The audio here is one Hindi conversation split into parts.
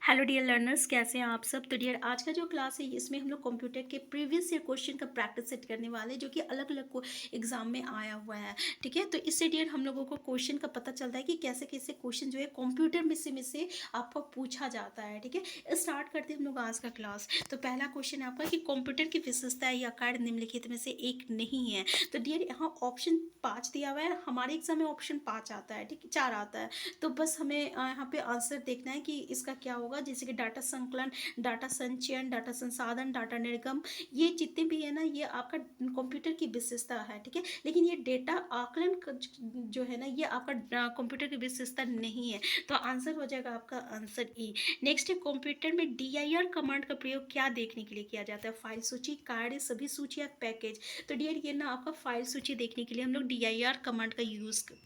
हेलो डियर लर्नर्स, कैसे हैं आप सब। तो डियर आज का जो क्लास है इसमें हम लोग कंप्यूटर के प्रीवियस ईयर क्वेश्चन का प्रैक्टिस सेट करने वाले हैं जो कि अलग अलग को एग्जाम में आया हुआ है। ठीक है, तो इससे डियर हम लोगों को क्वेश्चन का पता चलता है कि कैसे कैसे क्वेश्चन जो है कंप्यूटर में से आपको पूछा जाता है। ठीक है, स्टार्ट करते हैं हम लोग आज का क्लास। तो पहला क्वेश्चन है आपका कि कंप्यूटर की विशेषता या कार्य निम्नलिखित में से एक नहीं है। तो डियर यहाँ ऑप्शन 5 दिया हुआ है, हमारे एग्जाम में ऑप्शन 5 आता है, ठीक है 4 आता है। तो बस हमें यहाँ पे आंसर देखना है कि इसका क्या होगा। जैसे कि डाटा संकलन, डाटा संचयन, डाटा संसाधन, डाटा निर्गम, ये जितने भी है ना ये आपका कंप्यूटर की विशेषता है। ठीक है, लेकिन ये डेटा आकलन जो है ना ये आपका कंप्यूटर की विशेषता नहीं है। तो आंसर हो जाएगा आपका आंसर ई। नेक्स्ट है कंप्यूटर में DIR कमांड का प्रयोग क्या देखने के लिए किया जाता है। फाइल सूची, कार्य, सभी सूची या पैकेज। तो डियर ये ना आपका फाइल सूची देखने के लिए हम लोग DIR कमांड का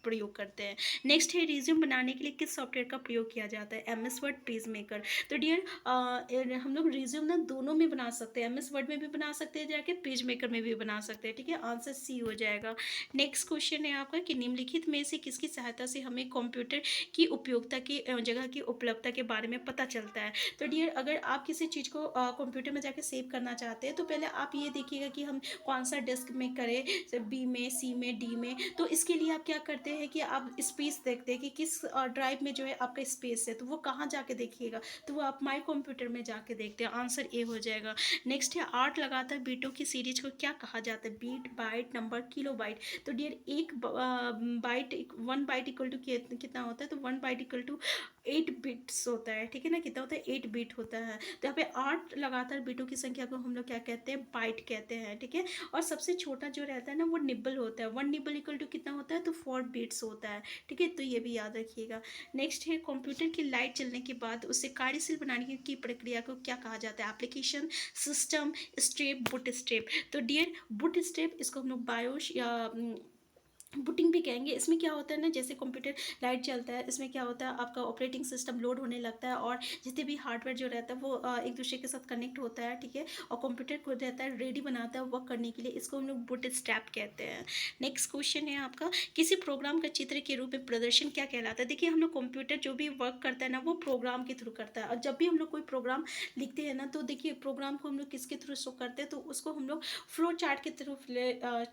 प्रयोग करते हैं। नेक्स्ट है रिज्यूम बनाने के लिए किस सॉफ्टवेयर का प्रयोग किया जाता है। MS word, page maker. तो डियर हम लोग रिज्यूम ना दोनों में बना सकते हैं, MS वर्ड में भी बना सकते हैं जाके, पेज मेकर में भी बना सकते हैं। ठीक है, आंसर सी हो जाएगा। नेक्स्ट क्वेश्चन है आपका कि निम्नलिखित में से किसकी सहायता से हमें कंप्यूटर की उपयोगिता की जगह की उपलब्धता के बारे में पता चलता है। तो डियर अगर आप किसी चीज़ को कंप्यूटर में जाके सेव करना चाहते हैं तो पहले आप ये देखिएगा कि हम कौन सा डिस्क में करें, बी में, सी में, डी में। तो इसके लिए आप क्या करते हैं कि आप स्पेस देखते हैं कि किस ड्राइव में जो है आपका स्पेस है, तो वो कहाँ जाके देखिएगा। तो वो आप माई कंप्यूटर में जाके देखते हैं, आंसर ए हो जाएगा। नेक्स्ट है 8 लगातार बीटों की सीरीज को क्या कहा जाता है। Bit, byte, number, kilo byte. तो डियर एक बाइट, 1 बाइट इक्वल टू कितना होता है। तो 1 बाइट इक्वल टू 8 बिट्स होता है। ठीक है ना, कितना होता है 8 बिट होता है। तो यहाँ पे 8 लगातार बीटों की संख्या को हम लोग क्या कहते हैं, बाइट कहते हैं। ठीक है, और सबसे छोटा जो रहता है ना वो निबल होता है। 1 निबल इक्वल टू कितना होता है, तो 4 बिट्स होता है। ठीक है, तो ये भी याद रखिएगा। नेक्स्ट है कंप्यूटर की लाइट चलने के बाद उसे कार्यशील बनाने की प्रक्रिया को क्या कहा जाता है। Application, system, step, boot step. तो डियर बूट स्टेप इसको हम लोग बायोश या बूटिंग भी कहेंगे। इसमें क्या होता है ना, जैसे कंप्यूटर लाइट चलता है, इसमें क्या होता है आपका ऑपरेटिंग सिस्टम लोड होने लगता है और जितने भी हार्डवेयर जो रहता है वो एक दूसरे के साथ कनेक्ट होता है। ठीक है, और कंप्यूटर को रहता है रेडी बनाता है वर्क करने के लिए, इसको हम लोग बूट स्ट्रैप कहते हैं। नेक्स्ट क्वेश्चन है आपका किसी प्रोग्राम का चित्र के रूप में प्रदर्शन क्या कहलाता है। देखिए हम लोग कंप्यूटर जो भी वर्क करता है ना वो प्रोग्राम के थ्रू करता है, और जब भी हम लोग कोई प्रोग्राम लिखते हैं ना तो देखिए प्रोग्राम को हम लोग किसके थ्रू शो करते हैं, तो उसको हम लोग फ्लो चार्ट के थ्रू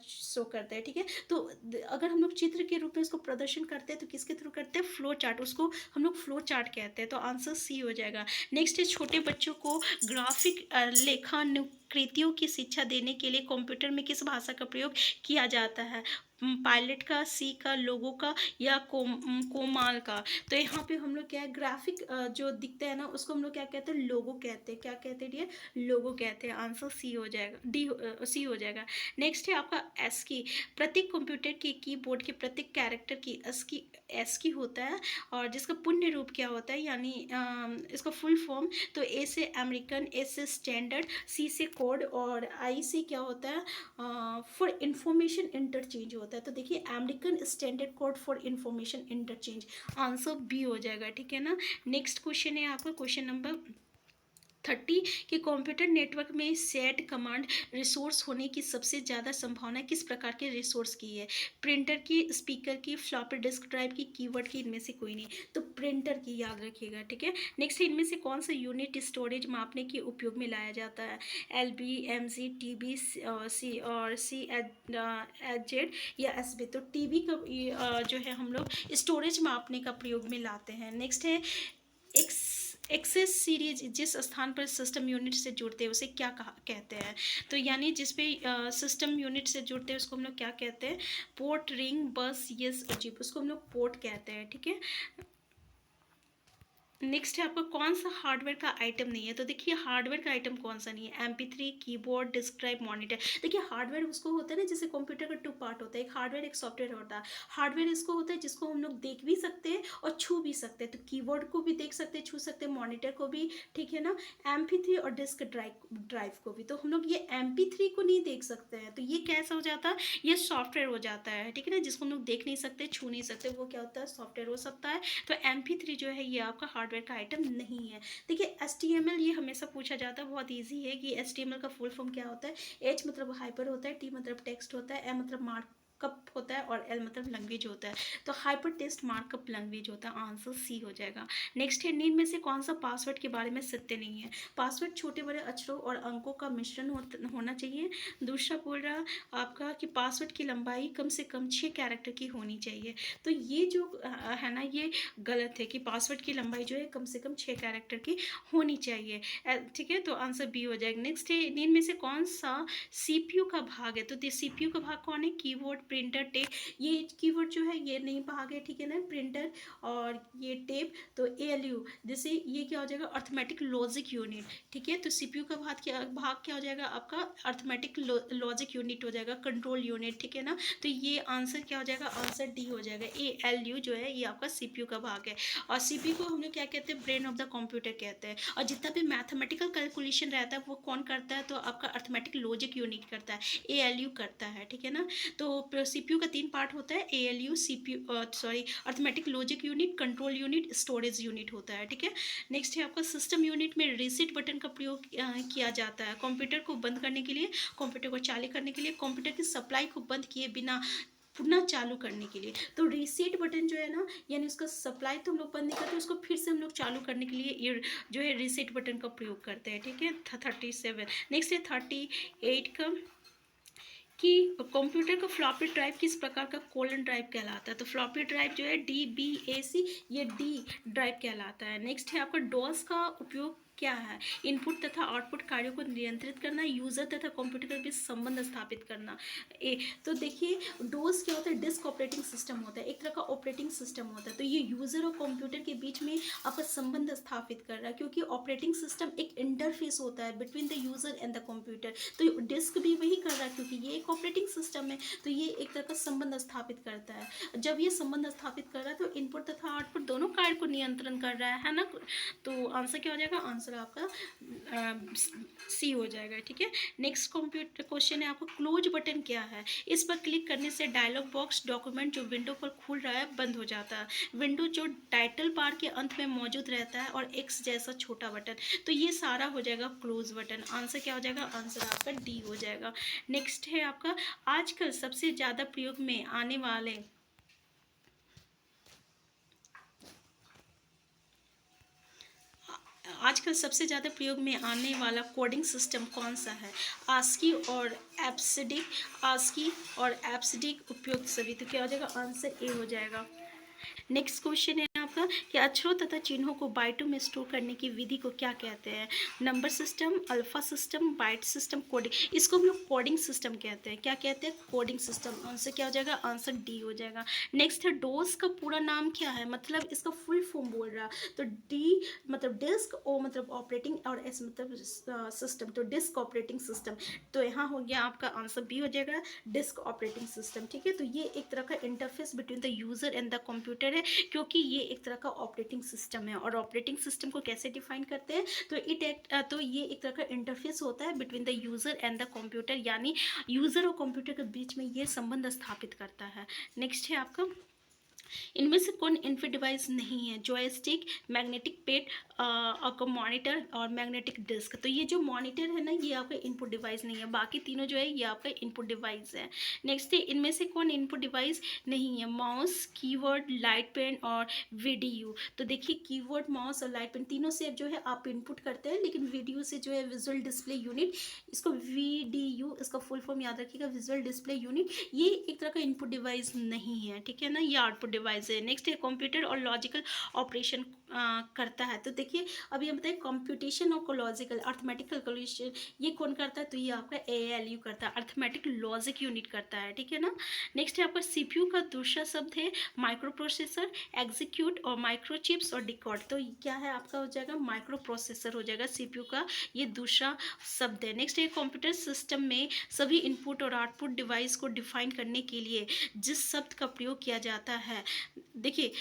शो करते हैं। ठीक है, तो अगर हम लोग चित्र के रूप में उसको प्रदर्शन करते हैं तो किसके थ्रू करते हैं, फ्लो चार्ट, उसको हम लोग फ्लो चार्ट कहते हैं। तो आंसर सी हो जाएगा। नेक्स्ट है छोटे बच्चों को ग्राफिक लेखानुकृतियों की शिक्षा देने के लिए कंप्यूटर में किस भाषा का प्रयोग किया जाता है। पायलट का, सी का, लोगो का, या कोमाल का। तो यहाँ पे हम लोग क्या है, ग्राफिक जो दिखता है ना उसको हम लोग क्या कहते हैं, लोगो कहते हैं। क्या कहते हैं डियर, लोगो कहते हैं। आंसर सी हो जाएगा, सी हो जाएगा। नेक्स्ट है आपका एस की। प्रत्येक कंप्यूटर के कीबोर्ड के प्रत्येक कैरेक्टर की एस की होता है, और जिसका पुण्य रूप क्या होता है, यानी इसका फुल फॉर्म। तो ए से अमेरिकन, एस से स्टैंडर्ड, सी से कोड, और आई से क्या होता है, फॉर इंफॉर्मेशन इंटरचेंज होता है। तो देखिए American standard code for information interchange, answer B हो जाएगा। ठीक है ना। नेक्स्ट क्वेश्चन है आपका क्वेश्चन नंबर 30 कि कंप्यूटर नेटवर्क में सेट कमांड रिसोर्स होने की सबसे ज़्यादा संभावना किस प्रकार के रिसोर्स की है। प्रिंटर की, स्पीकर की, फ्लॉपी डिस्क ड्राइव की, कीवर्ड की, इनमें से कोई नहीं। तो प्रिंटर की याद रखिएगा। ठीक है, नेक्स्ट इनमें से कौन सा यूनिट स्टोरेज मापने के उपयोग में लाया जाता है। LB, MG, TB, सी और CHZ या SB। तो TB का जो है हम लोग स्टोरेज मापने का प्रयोग में लाते हैं। नेक्स्ट है एक्सेस सीरीज, जिस स्थान पर सिस्टम यूनिट से जुड़ते हैं उसे क्या कहते हैं। तो यानी जिस पे सिस्टम यूनिट से जुड़ते हैं उसको हम लोग क्या कहते हैं, पोर्ट, रिंग, बस, यस, चिप, उसको हम लोग पोर्ट कहते हैं। ठीक है, नेक्स्ट है आपका कौन सा हार्डवेयर का आइटम नहीं है। तो देखिए हार्डवेयर का आइटम कौन सा नहीं है, MP3, keyboard, disk drive, monitor. देखिए हार्डवेयर उसको होता है ना, जैसे कंप्यूटर का 2 पार्ट होता है, एक हार्डवेयर एक सॉफ्टवेयर होता है। हार्डवेयर इसको होता है जिसको हम लोग देख भी सकते हैं और छू भी सकते हैं। तो कीबोर्ड को भी देख सकते हैं, छू सकते हैं, मॉनिटर को भी। ठीक है ना, MP3 और डिस्क ड्राइव को भी। तो हम लोग ये MP3 को नहीं देख सकते हैं, तो ये कैसा हो जाता है, ये सॉफ्टवेयर हो जाता है। ठीक है ना, जिसको हम लोग देख नहीं सकते, छू नहीं सकते, वो क्या होता है, सॉफ्टवेयर हो सकता है। तो MP3 जो है ये आपका हार्डवेयर का आइटम नहीं है। देखिए HTML ये हमेशा पूछा जाता है, बहुत ईजी है कि HTML का फुल फॉर्म क्या होता है। H मतलब हाइपर होता है, T मतलब टेक्स्ट होता है, M मतलब मार्कअप होता है और एल मतलब लैंग्वेज होता है, तो हाइपर टेक्स्ट मार्कअप लैंग्वेज होता है। आंसर सी हो जाएगा। नेक्स्ट है, निम्न में से कौन सा पासवर्ड के बारे में सत्य नहीं है? पासवर्ड छोटे बड़े अक्षरों और अंकों का मिश्रण होना चाहिए। दूसरा बोल रहा आपका कि पासवर्ड की लंबाई कम से कम 6 कैरेक्टर की होनी चाहिए। तो ये जो है ना, ये गलत है कि पासवर्ड की लंबाई जो है कम से कम 6 कैरेक्टर की होनी चाहिए। ठीक है, तो आंसर बी हो जाएगा। नेक्स्ट है, इनमें से कौन सा सीपीयू का भाग है? तो सीपीयू का भाग कौन है? Keyboard, printer, tape. ये कीबोर्ड जो है ये नहीं भाग है, ठीक है ना, प्रिंटर और ये टेप। तो एएलयू जैसे ये क्या हो जाएगा? Arithmetic logic unit. ठीक है, तो सीपीयू का भाग क्या हो जाएगा आपका? अर्थमेटिक लॉजिक यूनिट हो जाएगा, कंट्रोल यूनिट। ठीक है ना, तो ये आंसर क्या हो जाएगा? आंसर डी हो जाएगा। एएलयू जो है ये आपका सीपीयू का भाग है। और सीपीयू को हम लोग क्या कहते हैं? ब्रेन ऑफ द कंप्यूटर कहते हैं। और जितना भी मैथमेटिकल कैलकुलेशन रहता है वो कौन करता है? तो आपका अर्थमेटिक लॉजिक यूनिट करता है, एएलयू करता है। ठीक है ना, तो सीपीयू का 3 पार्ट होता है, ALU, CPU sorry arithmetic logic unit, control unit, storage unit होता है। ठीक है, नेक्स्ट है आपका सिस्टम यूनिट में रीसेट बटन का प्रयोग किया जाता है कंप्यूटर को बंद करने के लिए, कंप्यूटर को चालू करने के लिए, कंप्यूटर की सप्लाई को बंद किए बिना पुनः चालू करने के लिए। तो रीसेट बटन जो है ना, यानी उसका सप्लाई तो हम लोग बंद नहीं करते, उसको फिर से हम लोग चालू करने के लिए ये जो है रीसेट बटन का प्रयोग करते हैं। ठीक है, 37। नेक्स्ट है 38 का कि कंप्यूटर का फ्लॉपी ड्राइव किस प्रकार का कोलन ड्राइव कहलाता है? तो फ्लॉपी ड्राइव जो है DBAC, ये डी ड्राइव कहलाता है। नेक्स्ट है आपका डॉस का उपयोग क्या है? इनपुट तथा आउटपुट कार्यों को नियंत्रित करना, यूजर तथा कंप्यूटर के बीच संबंध स्थापित करना। तो देखिए डोस क्या होता है? डिस्क ऑपरेटिंग सिस्टम होता है, एक तरह का ऑपरेटिंग सिस्टम होता है। तो ये यूजर और कंप्यूटर के बीच में आपका संबंध स्थापित कर रहा है, क्योंकि ऑपरेटिंग सिस्टम एक इंटरफेस होता है between the user and the computer. तो डिस्क भी वही कर रहा है, क्योंकि ये एक ऑपरेटिंग सिस्टम है, तो ये एक तरह का संबंध स्थापित करता है। जब ये संबंध स्थापित कर रहा है तो इनपुट तथा आउटपुट दोनों कार्य को नियंत्रण कर रहा है ना। तो आंसर क्या हो जाएगा? आंसर आपका सी हो जाएगा। ठीक है, नेक्स्ट कंप्यूटर क्वेश्चन है आपको, क्लोज बटन क्या है? इस पर क्लिक करने से डायलॉग बॉक्स डॉक्यूमेंट जो विंडो पर खुल रहा है बंद हो जाता है। विंडो जो टाइटल बार के अंत में मौजूद रहता है और एक्स जैसा छोटा बटन, तो ये सारा हो जाएगा क्लोज बटन। आंसर क्या हो जाएगा? आंसर आपका डी हो जाएगा। नेक्स्ट है आपका, आजकल सबसे ज़्यादा प्रयोग में आने वाले आजकल सबसे ज़्यादा प्रयोग में आने वाला कोडिंग सिस्टम कौन सा है? आस्की और एप्सिडिक, आस्की और एप्सिडिक उपयुक्त सभी। तो क्या हो जाएगा? आंसर ए हो जाएगा। नेक्स्ट क्वेश्चन है आपका कि अक्षरों तथा चिन्हों को बाइटों में स्टोर करने की विधि को क्या कहते हैं? Number system, alpha system, byte system, coding. इसको हम लोग कोडिंग सिस्टम कहते हैं। क्या कहते हैं? Coding system. आंसर क्या हो जाएगा? आंसर डी हो जाएगा। नेक्स्ट है, डोस का पूरा नाम क्या है? मतलब इसका फुल फॉर्म बोल रहा, तो डी मतलब डिस्क, ओ मतलब ऑपरेटिंग और एस मतलब सिस्टम, तो डिस्क ऑपरेटिंग सिस्टम। तो यहाँ हो गया आपका आंसर बी हो जाएगा, डिस्क ऑपरेटिंग सिस्टम। ठीक है, तो ये एक तरह का interface between the user and the computer है, क्योंकि ये एक तरह का ऑपरेटिंग सिस्टम है। और ऑपरेटिंग सिस्टम को कैसे डिफाइन करते हैं? तो ये एक तरह का इंटरफेस होता है between the user and the computer, यानी यूजर और कंप्यूटर के बीच में ये संबंध स्थापित करता है। नेक्स्ट है आपका, इनमें से कौन इनपुट डिवाइस नहीं है? जॉयस्टिक, मैग्नेटिक पैड, आपका मॉनिटर और मैग्नेटिक डिस्क। तो ये जो मॉनिटर है ना, ये आपका इनपुट डिवाइस नहीं है, बाकी तीनों जो है ये आपका इनपुट डिवाइस है। नेक्स्ट है, इनमें से कौन इनपुट डिवाइस नहीं है? माउस, कीबोर्ड, लाइट पेन और वीडीयू। तो देखिए कीबोर्ड, माउस और लाइट पेन तीनों से जो है आप इनपुट करते हैं, लेकिन वीडियो से जो है विजुअल डिस्प्ले यूनिट, इसको VDU, इसका फुल फॉर्म याद रखिएगा, विजुअल डिस्प्ले यूनिट, ये एक तरह का इनपुट डिवाइस नहीं है। ठीक है ना, ये आउटपुट डिवाइस है। नेक्स्ट है, कंप्यूटर और लॉजिकल ऑपरेशन करता है। तो देखिए अभी हम बताए कंप्यूटेशन और लॉजिकल अर्थमेटिक कैलकुलेशन, ये कौन करता है? तो ये आपका ALU करता है, अर्थमेटिक लॉजिक यूनिट करता है। ठीक है ना, नेक्स्ट है आपका CPU का दूसरा शब्द है माइक्रो प्रोसेसर, एग्जीक्यूट और माइक्रो चिप्स और डिकोड। तो क्या है आपका? हो जाएगा माइक्रो प्रोसेसर हो जाएगा CPU का, ये दूसरा शब्द है। नेक्स्ट है, कंप्यूटर सिस्टम में सभी इनपुट और आउटपुट डिवाइस को डिफाइन करने के लिए जिस शब्द का प्रयोग किया जाता है देखिए,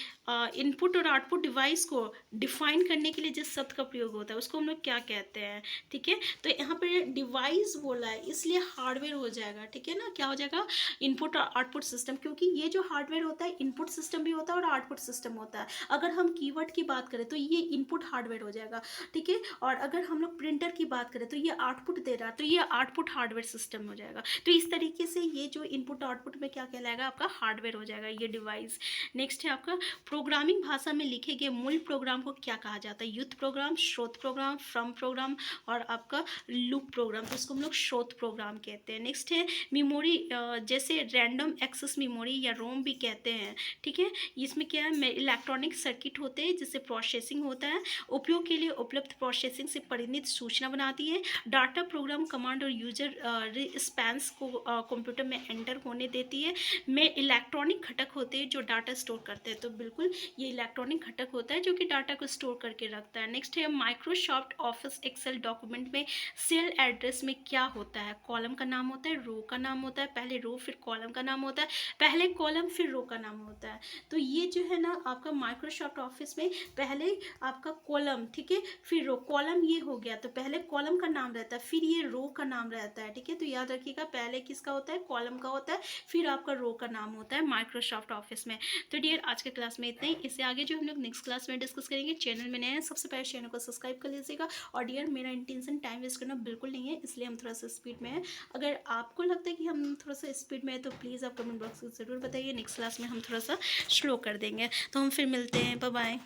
इनपुट और आउटपुट डिवाइस को डिफाइन करने के लिए जिस शब्द का प्रयोग होता है उसको हम लोग क्या कहते हैं, ठीक है। तो यहाँ पे डिवाइस बोला है इसलिए हार्डवेयर हो जाएगा, ठीक है ना। क्या हो जाएगा, इनपुट और आउटपुट सिस्टम, क्योंकि ये जो हार्डवेयर होता है इनपुट सिस्टम भी होता है और आउटपुट सिस्टम होता है। अगर हम कीवर्ड की बात करें तो ये इनपुट हार्डवेयर हो जाएगा, ठीक है। और अगर हम लोग प्रिंटर की बात करें तो ये आउटपुट दे रहा है तो ये आउटपुट हार्डवेयर सिस्टम हो जाएगा। तो इस तरीके से ये जो इनपुट आउटपुट में क्या कहलाएगा, आपका हार्डवेयर हो जाएगा ये डिवाइस। नेक्स्ट है आपका, प्रोग्रामिंग भाषा में लिखे गए मूल प्रोग्राम को क्या कहा जाता है। युद्ध प्रोग्राम, स्रोत प्रोग्राम, फ्रॉम प्रोग्राम और आपका लूप प्रोग्राम, तो इसको हम लोग स्रोत प्रोग्राम कहते हैं। नेक्स्ट है मेमोरी, जैसे रैंडम एक्सेस मेमोरी या रोम भी कहते हैं, ठीक है। इसमें क्या है, इलेक्ट्रॉनिक सर्किट होते हैं जिससे प्रोसेसिंग होता है, उपयोग के लिए उपलब्ध प्रोसेसिंग से परिणित सूचना बनाती है, डाटा प्रोग्राम कमांड और यूजर रिस्पॉन्स को कंप्यूटर में एंटर होने देती है, में इलेक्ट्रॉनिक घटक होते हैं जो डाटा स्टोर करते हैं। तो बिल्कुल ये इलेक्ट्रॉनिक घटक होता है जो कि डाटा को स्टोर करके रखता है। नेक्स्ट है माइक्रोसॉफ्ट ऑफिस एक्सेल डॉक्यूमेंट में सेल एड्रेस में क्या होता है, कॉलम का नाम होता है, रो का नाम होता है, पहले रो फिर कॉलम का नाम होता है, पहले कॉलम फिर रो का नाम होता है। तो ये जो है ना आपका माइक्रोसॉफ्ट ऑफिस में पहले आपका कॉलम, ठीक है, फिर रो, कॉलम ये हो गया तो पहले कॉलम का नाम रहता है फिर ये रो का नाम रहता है, ठीक है। तो याद रखिएगा पहले किसका होता है, कॉलम का होता है, फिर आपका रो का नाम होता है माइक्रोसॉफ्ट ऑफिस में। तो डियर आज के क्लास में इतना ही, इससे आगे जो हम लोग नेक्स्ट क्लास में डिस्कस करेंगे। चैनल में नए हैं सबसे पहले चैनल को सब्सक्राइब कर लीजिएगा। और डियर मेरा इंटेंशन टाइम वेस्ट करना बिल्कुल नहीं है, इसलिए हम थोड़ा सा स्पीड में है। अगर आपको लगता है कि हम थोड़ा सा स्पीड में है तो प्लीज़ आप कमेंट बॉक्स में ज़रूर बताइए, नेक्स्ट क्लास में हम थोड़ा सा स्लो कर देंगे। तो हम फिर मिलते हैं, बाय बाय।